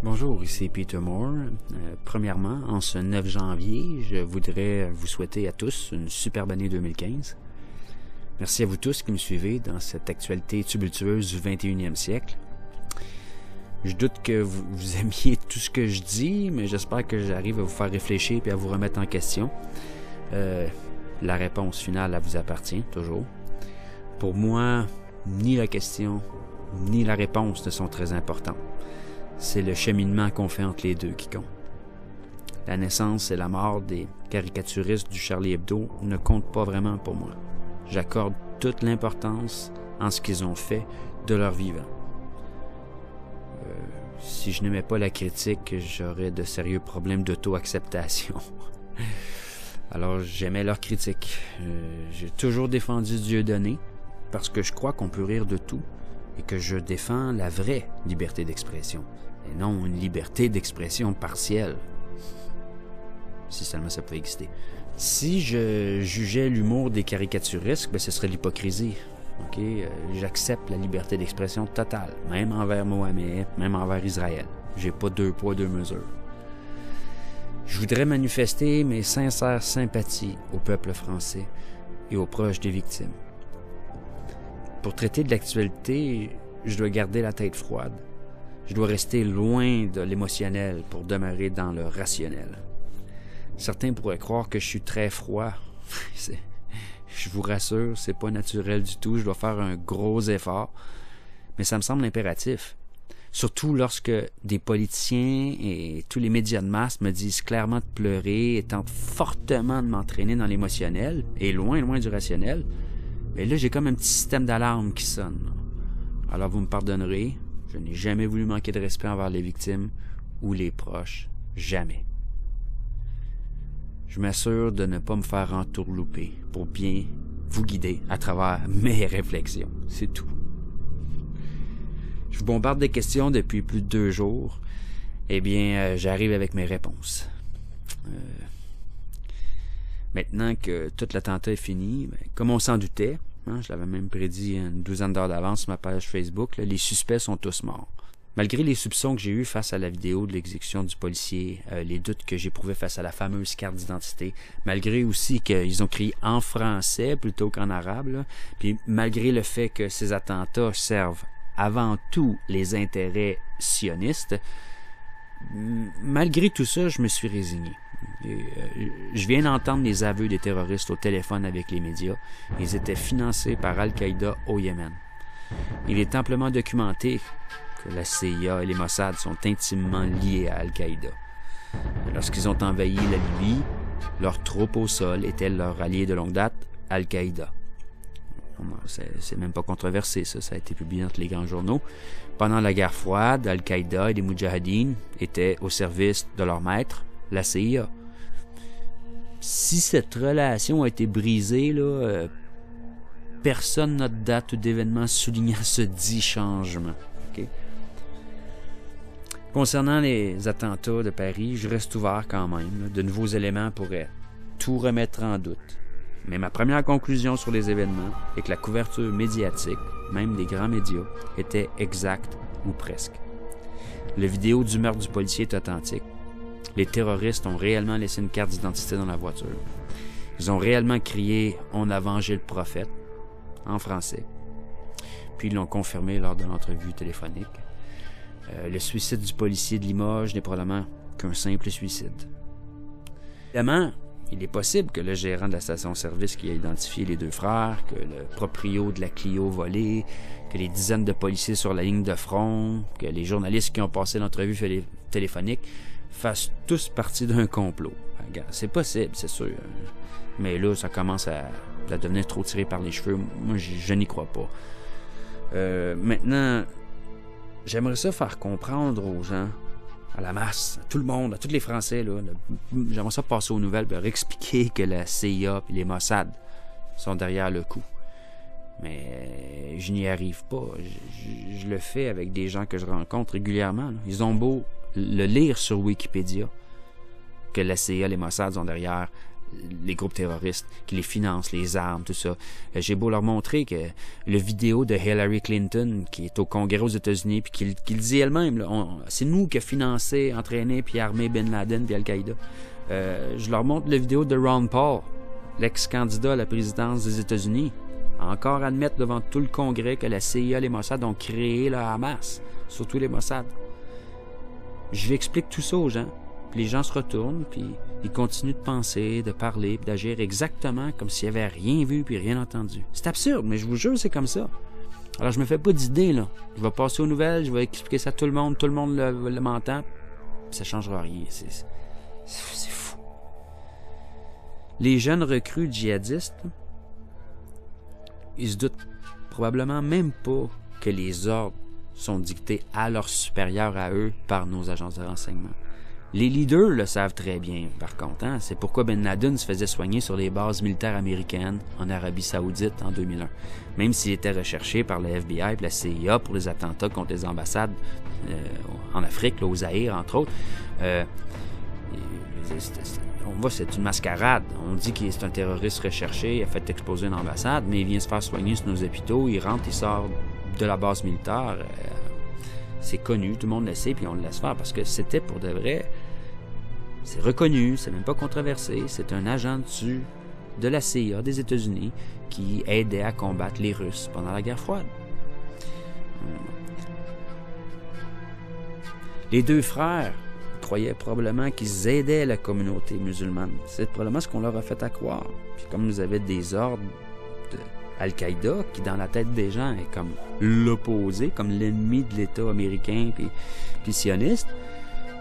Bonjour, ici Peter Moore. Premièrement, en ce 9 janvier, je voudrais vous souhaiter à tous une superbe année 2015. Merci à vous tous qui me suivez dans cette actualité tumultueuse du 21e siècle. Je doute que vous aimiez tout ce que je dis, mais j'espère que j'arrive à vous faire réfléchir et à vous remettre en question. La réponse finale, elle vous appartient, toujours. Pour moi, ni la question, ni la réponse ne sont très importantes. C'est le cheminement qu'on fait entre les deux qui compte. La naissance et la mort des caricaturistes du Charlie Hebdo ne comptent pas vraiment pour moi. J'accorde toute l'importance en ce qu'ils ont fait de leur vivant. Si je n'aimais pas la critique, j'aurais de sérieux problèmes d'auto-acceptation. Alors j'aimais leur critique. J'ai toujours défendu Dieudonné parce que je crois qu'on peut rire de tout et que je défends la vraie liberté d'expression et non une liberté d'expression partielle. Si seulement ça pouvait exister. Si je jugeais l'humour des caricaturistes, ce serait l'hypocrisie. J'accepte la liberté d'expression totale, même envers Mohamed, même envers Israël. J'ai pas deux poids, deux mesures. Je voudrais manifester mes sincères sympathies au peuple français et aux proches des victimes. Pour traiter de l'actualité, je dois garder la tête froide. Je dois rester loin de l'émotionnel pour demeurer dans le rationnel. Certains pourraient croire que je suis très froid. Je vous rassure, c'est pas naturel du tout. Je dois faire un gros effort. Mais ça me semble impératif. Surtout lorsque des politiciens et tous les médias de masse me disent clairement de pleurer et tentent fortement de m'entraîner dans l'émotionnel et loin du rationnel. Mais là, j'ai comme un petit système d'alarme qui sonne. Alors vous me pardonnerez, je n'ai jamais voulu manquer de respect envers les victimes ou les proches. Jamais. Je m'assure de ne pas me faire entourlouper pour bien vous guider à travers mes réflexions. C'est tout. Je vous bombarde des questions depuis plus de 2 jours. J'arrive avec mes réponses. Maintenant que tout l'attentat est fini, comme on s'en doutait, je l'avais même prédit une 12aine d'heures d'avance sur ma page Facebook, les suspects sont tous morts. Malgré les soupçons que j'ai eus face à la vidéo de l'exécution du policier, les doutes que j'éprouvais face à la fameuse carte d'identité, malgré aussi qu'ils ont crié en français plutôt qu'en arabe, puis malgré le fait que ces attentats servent avant tout les intérêts sionistes, malgré tout ça, je me suis résigné. Je viens d'entendre les aveux des terroristes au téléphone avec les médias. Ils étaient financés par Al-Qaïda au Yémen. Il est amplement documenté que la CIA et les Mossad sont intimement liés à Al-Qaïda. Lorsqu'ils ont envahi la Libye, leurs troupes au sol étaient leurs alliés de longue date, Al-Qaïda. C'est même pas controversé, ça a été publié dans les grands journaux. Pendant la guerre froide, Al-Qaïda et les Moudjahidines étaient au service de leur maître, la CIA. Si cette relation a été brisée, personne n'a de date ou d'événement soulignant ce dit changement. Concernant les attentats de Paris, je reste ouvert quand même. De nouveaux éléments pourraient tout remettre en doute. Mais ma première conclusion sur les événements est que la couverture médiatique, même des grands médias, était exacte ou presque. La vidéo du meurtre du policier est authentique. Les terroristes ont réellement laissé une carte d'identité dans la voiture. Ils ont réellement crié « On a vengé le prophète » en français. Puis ils l'ont confirmé lors de l'entrevue téléphonique. Le suicide du policier de Limoges n'est probablement qu'un simple suicide. Évidemment, il est possible que le gérant de la station-service qui a identifié les 2 frères, que le proprio de la Clio volée, que les dizaines de policiers sur la ligne de front, que les journalistes qui ont passé l'entrevue téléphonique fassent tous partie d'un complot. C'est possible, c'est sûr. Mais là, ça commence à devenir trop tiré par les cheveux. Moi, je n'y crois pas. Maintenant, j'aimerais ça faire comprendre aux gens, à la masse, à tout le monde, à tous les Français, j'aimerais ça passer aux nouvelles, leur expliquer que la CIA et les Mossad sont derrière le coup. Mais je n'y arrive pas. Je le fais avec des gens que je rencontre régulièrement. Ils ont beau le lire sur Wikipédia, que la CIA et les Mossad sont derrière les groupes terroristes, qui les financent, les armes, tout ça. J'ai beau leur montrer que le vidéo de Hillary Clinton, qui est au Congrès aux États-Unis, puis qui le dit elle-même, c'est nous qui a financé, entraîné, puis armé Ben Laden, puis Al-Qaïda. Je leur montre la vidéo de Ron Paul, l'ex-candidat à la présidence des États-Unis, encore admettre devant tout le Congrès que la CIA, les Mossad ont créé le Hamas, surtout les Mossad. Je lui explique tout ça aux gens, puis les gens se retournent, puis ils continuent de penser, de parler, puis d'agir exactement comme s'ils n'avaient rien vu puis rien entendu. C'est absurde, mais je vous jure, c'est comme ça. Alors je me fais pas d'idée, là. Je vais passer aux nouvelles, je vais expliquer ça à tout le monde le m'entend, puis ça changera rien. C'est fou. Les jeunes recrues djihadistes, ils se doutent probablement même pas que les ordres sont dictés à leurs supérieurs à eux par nos agences de renseignement. Les leaders le savent très bien, par contre. Hein? C'est pourquoi Ben Laden se faisait soigner sur les bases militaires américaines en Arabie Saoudite en 2001. Même s'il était recherché par le FBI et la CIA pour les attentats contre les ambassades en Afrique, là, au Zaïre, entre autres. On voit, c'est une mascarade. On dit qu'il est un terroriste recherché, il a fait exploser une ambassade, mais il vient se faire soigner sur nos hôpitaux, il rentre, il sort de la base militaire. C'est connu, tout le monde le sait, puis on le laisse faire parce que c'était pour de vrai. C'est reconnu, c'est même pas controversé. C'est un agent de la CIA des États-Unis qui aidait à combattre les Russes pendant la guerre froide. Les deux frères croyaient probablement qu'ils aidaient la communauté musulmane. C'est probablement ce qu'on leur a fait à croire. Puis comme nous avaient des ordres Al-Qaïda, qui dans la tête des gens est comme l'opposé, comme l'ennemi de l'État américain puis sioniste,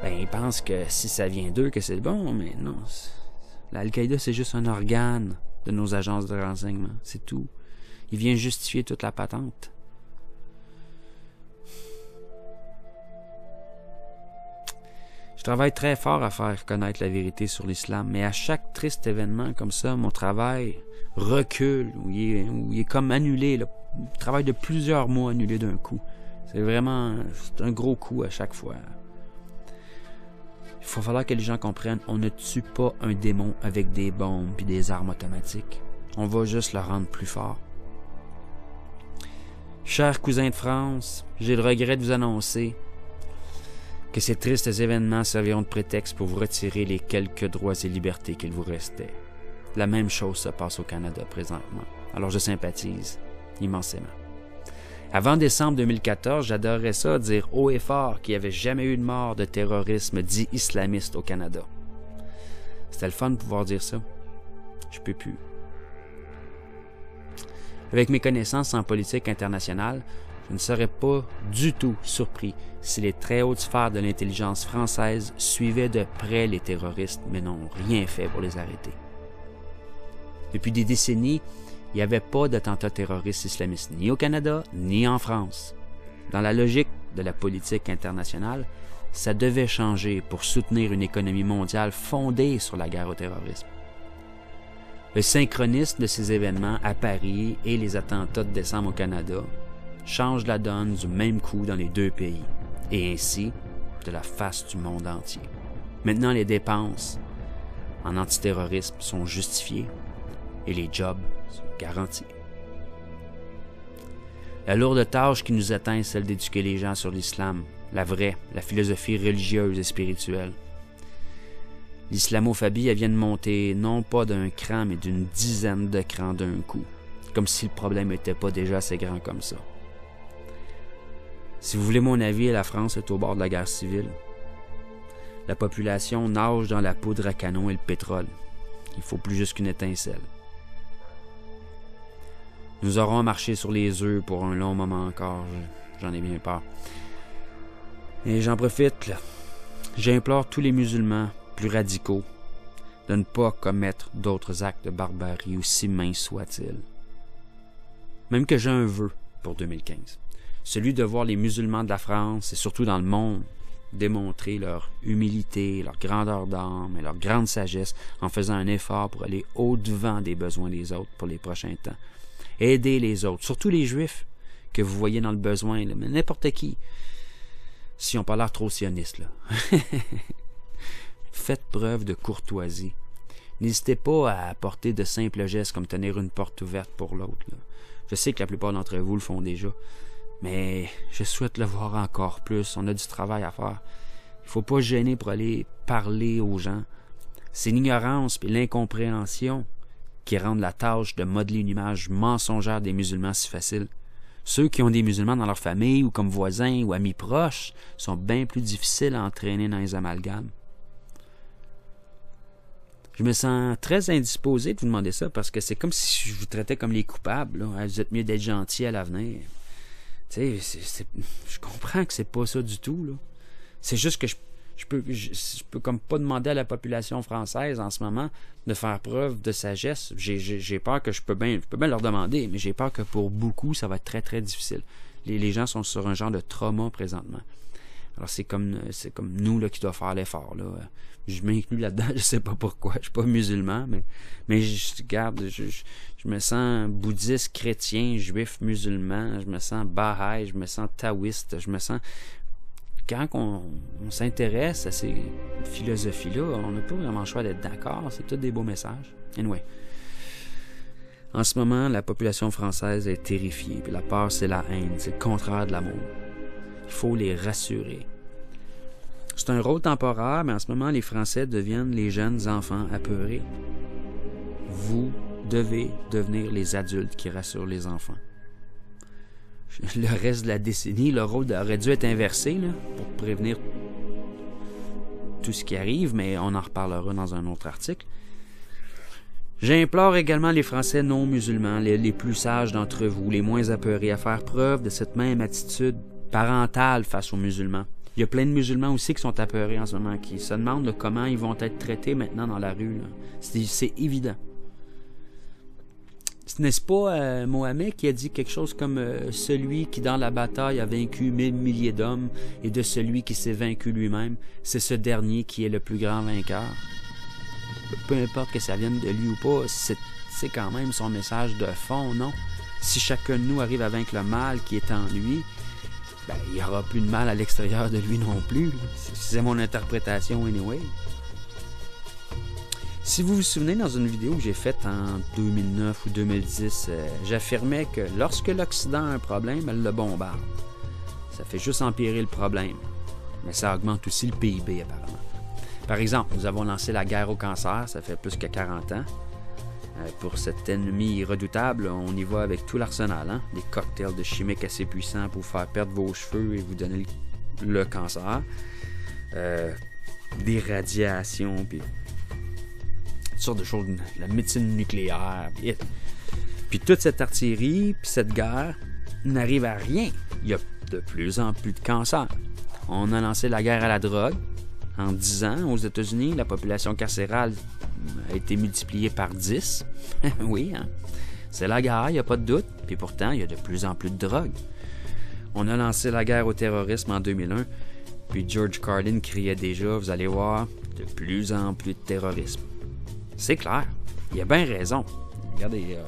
ben ils pensent que si ça vient d'eux que c'est bon, mais non. L'Al-Qaïda, c'est juste un organe de nos agences de renseignement, c'est tout. Il vient justifier toute la patente. Je travaille très fort à faire connaître la vérité sur l'islam, mais à chaque triste événement comme ça, mon travail recule, où il est comme annulé, là. Le travail de plusieurs mois annulé d'un coup. C'est un gros coup à chaque fois. Il faut falloir que les gens comprennent, on ne tue pas un démon avec des bombes et des armes automatiques. On va juste le rendre plus fort. Chers cousins de France, j'ai le regret de vous annoncer que ces tristes événements serviront de prétexte pour vous retirer les quelques droits et libertés qu'il vous restait. La même chose se passe au Canada présentement. Alors je sympathise immensément. Avant décembre 2014, j'adorerais ça dire haut et fort qu'il n'y avait jamais eu de mort de terrorisme dit islamiste au Canada. C'était le fun de pouvoir dire ça. Je peux plus. Avec mes connaissances en politique internationale, je ne serais pas du tout surpris si les très hautes sphères de l'intelligence française suivaient de près les terroristes, mais n'ont rien fait pour les arrêter. Depuis des décennies, il n'y avait pas d'attentats terroristes islamistes ni au Canada, ni en France. Dans la logique de la politique internationale, ça devait changer pour soutenir une économie mondiale fondée sur la guerre au terrorisme. Le synchronisme de ces événements à Paris et les attentats de décembre au Canada change la donne du même coup dans les deux pays, et ainsi de la face du monde entier. Maintenant, les dépenses en antiterrorisme sont justifiées et les jobs sont garantis. La lourde tâche qui nous attend est celle d'éduquer les gens sur l'islam, la philosophie religieuse et spirituelle. L'islamophobie, elle vient de monter non pas d'un cran, mais d'une dizaine de crans d'un coup, comme si le problème n'était pas déjà assez grand comme ça. Si vous voulez mon avis, la France est au bord de la guerre civile. La population nage dans la poudre à canon et le pétrole. Il faut plus juste qu'une étincelle. Nous aurons marché sur les œufs pour un long moment encore, j'en ai bien peur. Et j'en profite, là. J'implore tous les musulmans plus radicaux de ne pas commettre d'autres actes de barbarie, aussi minces soient-ils. Même que j'ai un vœu pour 2015. Celui de voir les musulmans de la France, et surtout dans le monde, démontrer leur humilité, leur grandeur d'âme et leur grande sagesse en faisant un effort pour aller au-devant des besoins des autres pour les prochains temps. Aider les autres, surtout les Juifs que vous voyez dans le besoin, là, mais n'importe qui. Si on pas l'air trop sioniste, là. Faites preuve de courtoisie. N'hésitez pas à apporter de simples gestes comme tenir une porte ouverte pour l'autre. Je sais que la plupart d'entre vous le font déjà, mais je souhaite le voir encore plus. On a du travail à faire. Il ne faut pas se gêner pour aller parler aux gens. C'est l'ignorance et l'incompréhension qui rendent la tâche de modeler une image mensongère des musulmans si facile. Ceux qui ont des musulmans dans leur famille ou comme voisins ou amis proches sont bien plus difficiles à entraîner dans les amalgames. Je me sens très indisposé de vous demander ça parce que c'est comme si je vous traitais comme les coupables. Là. Vous êtes mieux d'être gentil à l'avenir. Tu sais, je comprends que c'est pas ça du tout. Là. C'est juste que je peux comme pas demander à la population française en ce moment de faire preuve de sagesse. J'ai peur que je peux bien leur demander, mais j'ai peur que pour beaucoup, ça va être très, très difficile. Les gens sont sur un genre de trauma présentement. Alors c'est comme nous là, qui doit faire l'effort. Là. Je m'inclus là-dedans, je sais pas pourquoi. Je suis pas musulman, mais je me sens bouddhiste, chrétien, juif, musulman, je me sens bahaï, je me sens taoïste, je me sens... Quand on s'intéresse à ces philosophies-là, on n'a pas vraiment le choix d'être d'accord. C'est tous des beaux messages. Anyway. En ce moment, la population française est terrifiée. Puis la peur, c'est la haine. C'est le contraire de l'amour. Il faut les rassurer. C'est un rôle temporaire, mais en ce moment, les Français deviennent les jeunes enfants apeurés. Vous devez devenir les adultes qui rassurent les enfants. Le reste de la décennie, le rôle aurait dû être inversé là, pour prévenir tout ce qui arrive, mais on en reparlera dans un autre article. J'implore également les Français non musulmans, les plus sages d'entre vous, les moins apeurés, à faire preuve de cette même attitude parentale face aux musulmans. Il y a plein de musulmans aussi qui sont apeurés en ce moment, qui se demandent là, comment ils vont être traités maintenant dans la rue. C'est évident. N'est-ce pas Mohammed qui a dit quelque chose comme celui qui dans la bataille a vaincu 1000 milliers d'hommes et de celui qui s'est vaincu lui-même, c'est ce dernier qui est le plus grand vainqueur. Peu importe que ça vienne de lui ou pas, c'est quand même son message de fond, non? Si chacun de nous arrive à vaincre le mal qui est en lui, ben, il n'y aura plus de mal à l'extérieur de lui non plus. C'est mon interprétation anyway. Si vous vous souvenez, dans une vidéo que j'ai faite en 2009 ou 2010, j'affirmais que lorsque l'Occident a un problème, elle le bombarde. Ça fait juste empirer le problème. Mais ça augmente aussi le PIB, apparemment. Par exemple, nous avons lancé la guerre au cancer, ça fait plus que 40 ans. Pour cet ennemi redoutable, on y va avec tout l'arsenal. Hein? Des cocktails de chimiques assez puissants pour vous faire perdre vos cheveux et vous donner le cancer. Des radiations, puis... toutes sortes de choses, la médecine nucléaire, puis toute cette artillerie, puis cette guerre n'arrive à rien. Il y a de plus en plus de cancers. On a lancé la guerre à la drogue. En 10 ans, aux États-Unis, la population carcérale a été multipliée par 10. Oui, hein? C'est la guerre, il n'y a pas de doute, puis pourtant, il y a de plus en plus de drogue. On a lancé la guerre au terrorisme en 2001, puis George Carlin criait déjà, vous allez voir, de plus en plus de terrorisme. C'est clair. Il a bien raison. Regardez,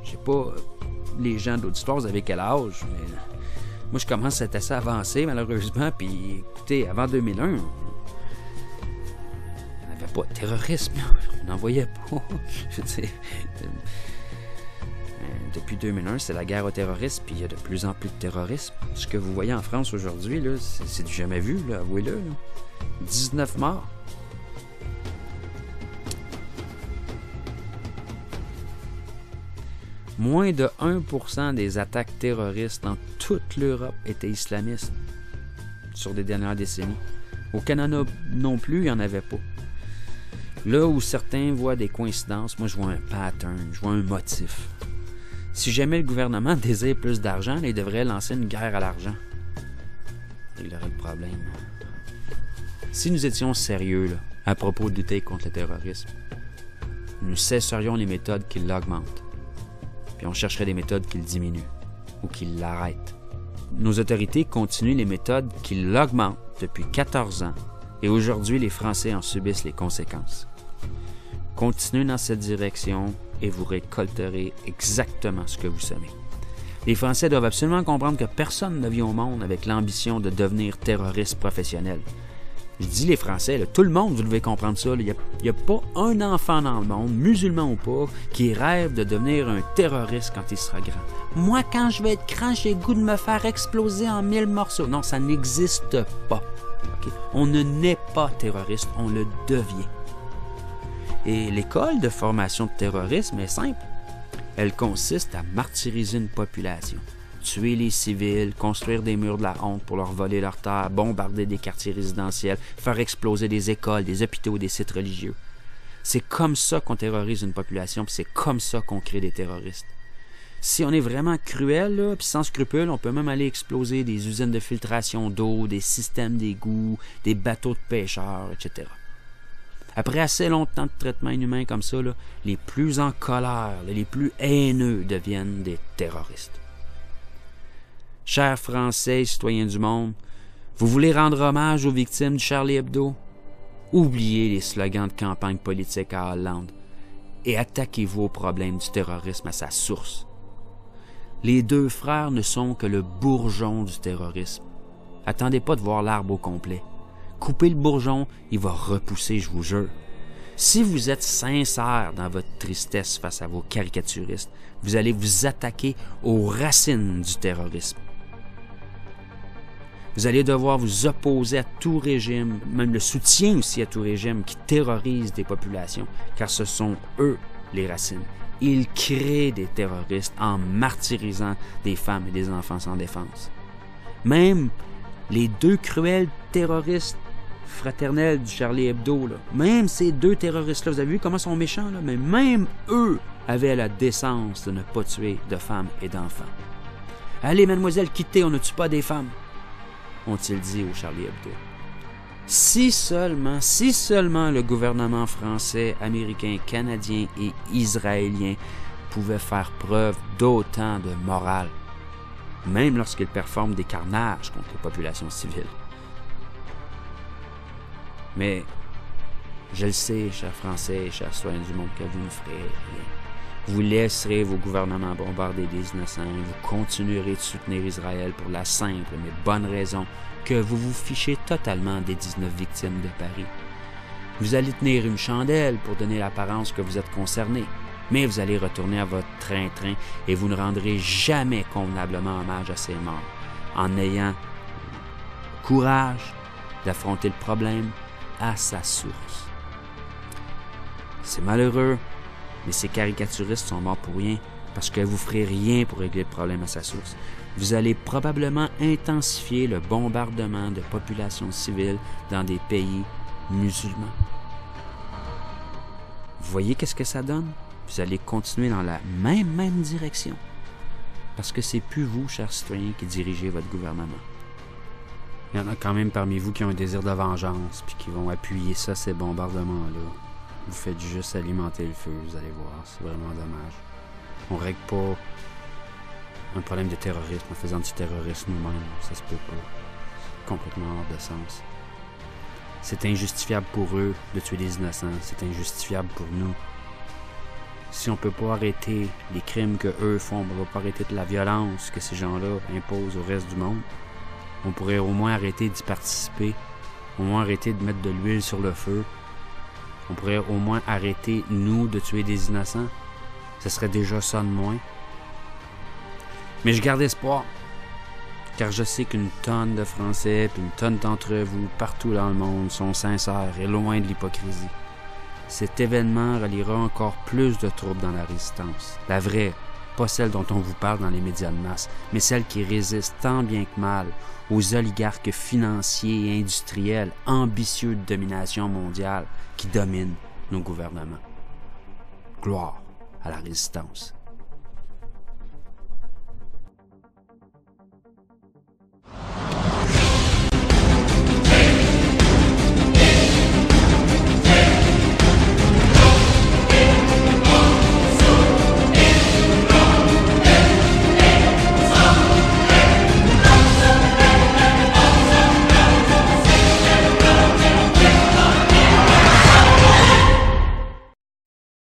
je sais pas, les gens d'auditoire, vous avez quel âge, mais moi, je commence à être assez avancé, malheureusement, puis écoutez, avant 2001, il n'y avait pas de terrorisme, on n'en voyait pas. Je veux dire, depuis 2001, c'est la guerre au terrorisme, puis il y a de plus en plus de terrorisme. Ce que vous voyez en France aujourd'hui, là, c'est du jamais vu, là, avouez-le. Là. 19 morts. Moins de 1% des attaques terroristes dans toute l'Europe étaient islamistes sur les dernières décennies. Au Canada non plus, il n'y en avait pas. Là où certains voient des coïncidences, moi je vois un pattern, je vois un motif. Si jamais le gouvernement désire plus d'argent, il devrait lancer une guerre à l'argent. Il aurait le problème. Si nous étions sérieux là, à propos de lutter contre le terrorisme, nous cesserions les méthodes qui l'augmentent. Puis on chercherait des méthodes qui le diminuent ou qui l'arrêtent. Nos autorités continuent les méthodes qui l'augmentent depuis 14 ans et aujourd'hui, les Français en subissent les conséquences. Continuez dans cette direction et vous récolterez exactement ce que vous semez. Les Français doivent absolument comprendre que personne ne vient au monde avec l'ambition de devenir terroriste professionnel. Je dis les Français, là, tout le monde, vous devez comprendre ça. Il n'y a pas un enfant dans le monde, musulman ou pas, qui rêve de devenir un terroriste quand il sera grand. Moi, quand je vais être grand, j'ai le goût de me faire exploser en 1000 morceaux. Non, ça n'existe pas. Okay? On ne naît pas terroriste, on le devient. Et l'école de formation de terrorisme est simple. Elle consiste à martyriser une population. Tuer les civils, construire des murs de la honte pour leur voler leurs terres, bombarder des quartiers résidentiels, faire exploser des écoles, des hôpitaux, des sites religieux. C'est comme ça qu'on terrorise une population, puis c'est comme ça qu'on crée des terroristes. Si on est vraiment cruel, puis sans scrupules, on peut même aller exploser des usines de filtration d'eau, des systèmes d'égouts, des bateaux de pêcheurs, etc. Après assez longtemps de traitement inhumain comme ça, là, les plus en colère, les plus haineux deviennent des terroristes. Chers Français et citoyens du monde, vous voulez rendre hommage aux victimes du Charlie Hebdo? Oubliez les slogans de campagne politique à Hollande et attaquez-vous au problème du terrorisme à sa source. Les deux frères ne sont que le bourgeon du terrorisme. Attendez pas de voir l'arbre au complet. Coupez le bourgeon, il va repousser, je vous jure. Si vous êtes sincère dans votre tristesse face à vos caricaturistes, vous allez vous attaquer aux racines du terrorisme. Vous allez devoir vous opposer à tout régime, même le soutien aussi à tout régime qui terrorise des populations, car ce sont eux les racines. Ils créent des terroristes en martyrisant des femmes et des enfants sans défense. Même les deux cruels terroristes fraternels du Charlie Hebdo, là, même ces deux terroristes-là, vous avez vu comment ils sont méchants, là? Mais même eux avaient la décence de ne pas tuer de femmes et d'enfants. Allez, mademoiselle, quittez, on ne tue pas des femmes, ont-ils dit au Charlie Hebdo. Si seulement le gouvernement français, américain, canadien et israélien pouvait faire preuve d'autant de morale, même lorsqu'ils performent des carnages contre les populations civiles. Mais je le sais, chers Français et chers citoyens du monde, que vous ne ferez rien. Vous laisserez vos gouvernements bombarder des innocents, vous continuerez de soutenir Israël pour la simple mais bonne raison que vous vous fichez totalement des 19 victimes de Paris. Vous allez tenir une chandelle pour donner l'apparence que vous êtes concerné, mais vous allez retourner à votre train-train et vous ne rendrez jamais convenablement hommage à ces morts, en ayant le courage d'affronter le problème à sa source. C'est malheureux, mais ces caricaturistes sont morts pour rien, parce que vous ne ferez rien pour régler le problème à sa source. Vous allez probablement intensifier le bombardement de populations civiles dans des pays musulmans. Vous voyez qu'est-ce que ça donne? Vous allez continuer dans la même direction. Parce que c'est plus vous, chers citoyens, qui dirigez votre gouvernement. Il y en a quand même parmi vous qui ont un désir de vengeance, puis qui vont appuyer ça, ces bombardements-là. Vous faites juste alimenter le feu, vous allez voir, c'est vraiment dommage. On règle pas un problème de terrorisme en faisant du terrorisme nous-mêmes, ça se peut pas. C'est complètement hors de sens. C'est injustifiable pour eux de tuer des innocents, c'est injustifiable pour nous. Si on peut pas arrêter les crimes que eux font, on va pas arrêter de la violence que ces gens-là imposent au reste du monde, on pourrait au moins arrêter d'y participer, au moins arrêter de mettre de l'huile sur le feu. On pourrait au moins arrêter, nous, de tuer des innocents. Ce serait déjà ça de moins. Mais je garde espoir, car je sais qu'une tonne de Français, puis une tonne d'entre vous, partout dans le monde, sont sincères et loin de l'hypocrisie. Cet événement reliera encore plus de troubles dans la résistance. La vraie, pas celle dont on vous parle dans les médias de masse, mais celle qui résiste tant bien que mal aux oligarques financiers et industriels ambitieux de domination mondiale qui dominent nos gouvernements. Gloire à la résistance.